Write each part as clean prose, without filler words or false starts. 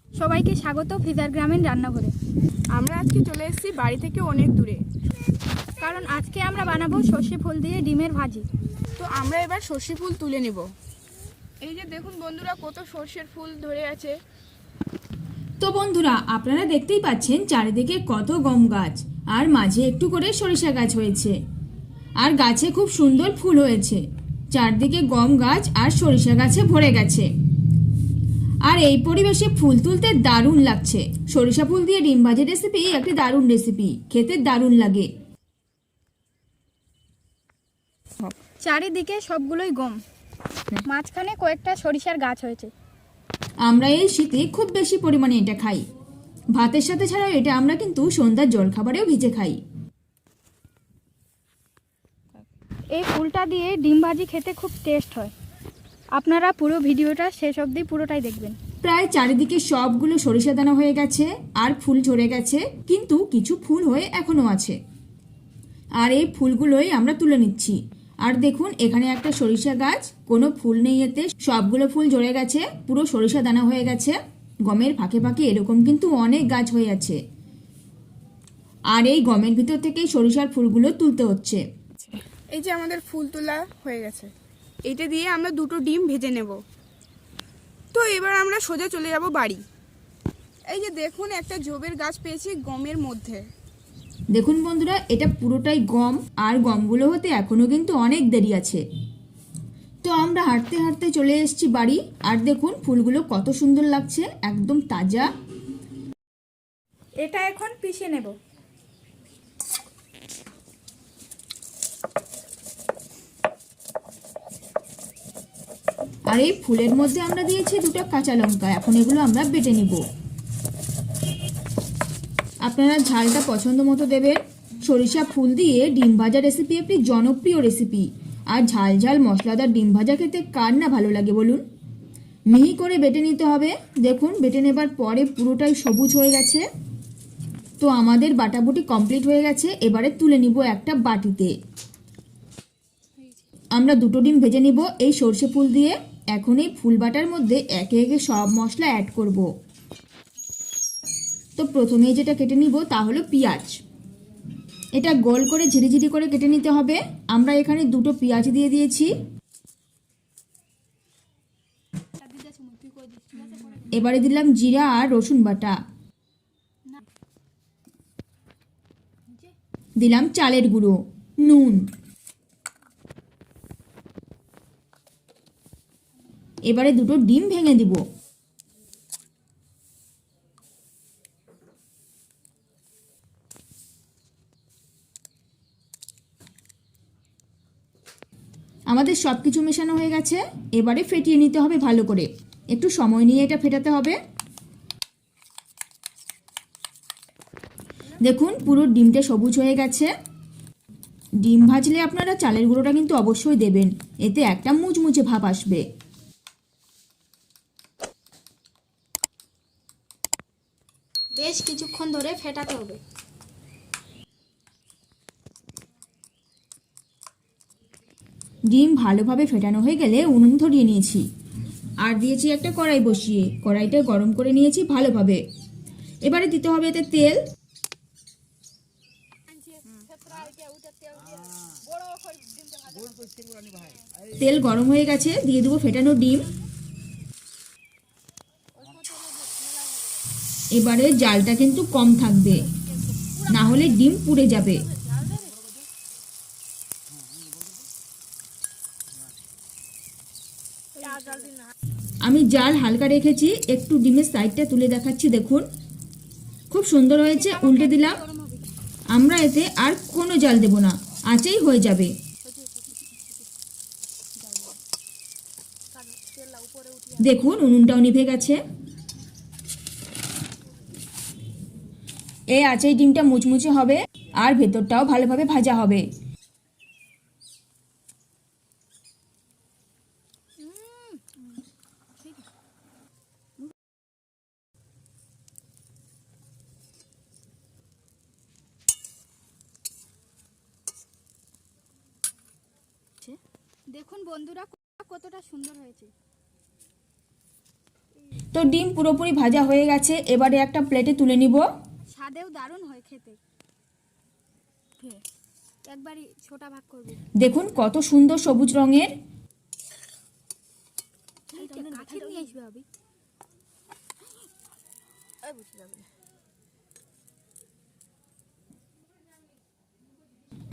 সবাইকে স্বাগত ফিজার গ্রামীণ রান্নাঘরে। আমরা আজকে চলে এসেছি বাড়ি থেকে অনেক দূরে, কারণ আজকে আমরা বানাবো সর্ষে ফুল দিয়ে ডিমের ভাজি। তো আমরা এবার সর্ষে ফুল তুলে নেব। এই যে দেখুন বন্ধুরা, কত সর্ষের ফুল ধরে আছে। তো বন্ধুরা, আপনারা দেখতেই পাচ্ছেন চারিদিকে কত গম গাছ, আর মাঝে একটু করে সরিষা গাছ হয়েছে, আর গাছে খুব সুন্দর ফুল হয়েছে। চারদিকে গম গাছ আর সরিষা গাছে ভরে গেছে। আর এই পরিবেশে ফুল তুলতে দারুণ লাগছে। সরিষা ফুল দিয়ে ডিম ভাজির রেসিপি একটি দারুণ রেসিপি, খেতে দারুণ লাগে। চারিদিকে সবগুলোই গম, মাঝখানে কয়েকটা সরিষার গাছ হয়েছে। আমরা এই শীতে খুব বেশি পরিমাণে এটা খাই। ভাতের সাথে ছাড়াও এটা আমরা কিন্তু সন্ধ্যার জলখাবারেও ভিজে খাই। এই ফুলটা দিয়ে ডিম ভাজি খেতে খুব টেস্ট হয়। আপনারা পুরো ভিডিওটা শেষ অবধি পুরোটাই দেখবেন। প্রায় চারিদিকে সবগুলো সরিষা দানা হয়ে গেছে আর ফুল ঝরে গেছে, কিন্তু কিছু ফুল হয়ে এখনো আছে। আর এই ফুলগুলোই আমরা তুলে নিচ্ছি। আর দেখুন, এখানে একটা সরিষা গাছ, কোনো ফুল নেই এতে, সবগুলো ফুল ঝরে গেছে, পুরো সরিষা দানা হয়ে গেছে। গমের ফাঁকে ফাঁকে এরকম কিন্তু অনেক গাছ হয়ে আছে। আর এই গমের ভিতর থেকেই সরিষার ফুলগুলো তুলতে হচ্ছে। এই যে আমাদের ফুল তোলা হয়ে গেছে। এইটা দিয়ে আমরা দুটো ডিম ভেজে নেব। তো এবার আমরা সোজা চলে যাব বাড়ি। এই যে দেখুন, একটা জবের গাছ পেয়েছি গমের মধ্যে। দেখুন বন্ধুরা, এটা পুরোটাই গম, আর গমগুলো হতে এখনো কিন্তু অনেক দেরি আছে। তো আমরা হাঁটতে হাঁটতে চলে এসেছি বাড়ি। আর দেখুন ফুলগুলো কত সুন্দর লাগছে, একদম তাজা। এটা এখন পিষে নেব। আর এই ফুলের মধ্যে আমরা দিয়েছি দুটো কাঁচা লঙ্কা। এখন এগুলো আমরা বেটে নিব। আপনারা ঝালটা পছন্দ মতো দেবেন। সরিষা ফুল দিয়ে ডিম ভাজা রেসিপি একটি জনপ্রিয় রেসিপি। আর ঝাল ঝাল মশলাদার ডিম ভাজা খেতে কার না ভালো লাগে বলুন। মিহি করে বেটে নিতে হবে। দেখুন, বেটে নেবার পরে পুরোটাই সবুজ হয়ে গেছে। তো আমাদের বাটাবুটি কমপ্লিট হয়ে গেছে। এবারে তুলে নিব একটা বাটিতে। আমরা দুটো ডিম ভেজে নিব এই সর্ষে ফুল দিয়ে। এখন এই ফুল বাটার মধ্যে একে একে সব মশলা অ্যাড করব। তো প্রথমে যেটা কেটে নিব তা হলো পেঁয়াজ। এটা গোল করে ঝিরিঝিরি করে কেটে নিতে হবে। আমরা এখানে দুটো পেঁয়াজ দিয়ে দিয়েছি। এবারে দিলাম জিরা আর রসুন বাটা, দিলাম চালের গুঁড়ো, নুন। এবারে দুটো ডিম ভেঙে দিব। আমাদের সব কিছু মেশানো হয়ে গেছে। এবারে ফেটিয়ে নিতে হবে ভালো করে। একটু সময় নিয়ে এটা ফেটাতে হবে। দেখুন, পুরো ডিমটা সবুজ হয়ে গেছে। ডিম ভাজলে আপনারা চালের গুঁড়োটা কিন্তু অবশ্যই দেবেন, এতে একটা মুচমুচে ভাব আসবে। বেশ কিছুক্ষণ ধরে ফেটাতে হবে। ডিম ভালোভাবে ফেটানো হয়ে গেলে উনুন ধরিয়ে নিয়েছি। আর দিয়েছি একটা কড়াই বসিয়ে, কড়াইটা গরম করে নিয়েছি ভালোভাবে। এবারে দিতে হবে এতে তেল। তেল গরম হয়ে গেছে, দিয়ে দেবো ফেটানো ডিম। এবারে জালটা কিন্তু কম থাকবে, না হলে ডিম পুড়ে যাবে। আমি জাল হালকা রেখেছি, একটু ডিমের সাইডটা তুলে দেখাচ্ছি। দেখুন, খুব সুন্দর হয়েছে। উল্টে দিলাম। আমরা এতে আর কোনো জাল দেব না, আঁচেই হয়ে যাবে। দেখুন, উনুনটাও নিভে গেছে। এই আঁচেই ডিমটা মুচমুচে হবে আর ভেতরটাও ভালোভাবে ভাজা হবে। দেখুন বন্ধুরা, কতটা সুন্দর হয়েছে। তো ডিম পুরোপুরি ভাজা হয়ে গেছে, এবারে একটা প্লেটে তুলে নিব। স্বাদেও দারুণ হয় খেতে। একবারই ছোটা ভাগ করব। দেখুন কত সুন্দর সবুজ রঙের। কাছে নিয়ে আসবে আবি।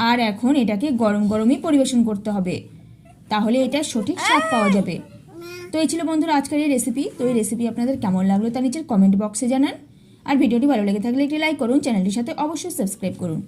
আর এখন এটাকে গরম গরমই পরিবেশন করতে হবে, তাহলে এটা সঠিক স্বাদ পাওয়া যাবে। তো এই ছিল বন্ধুরা আজকের এই রেসিপি। তো এই রেসিপি আপনাদের কেমন লাগলো তা নিচের কমেন্ট বক্সে জানান। আর ভিডিওটি ভালো লেগে থাকলে একটি লাইক করুন, চ্যানেলটির সাথে অবশ্যই সাবস্ক্রাইব করুন।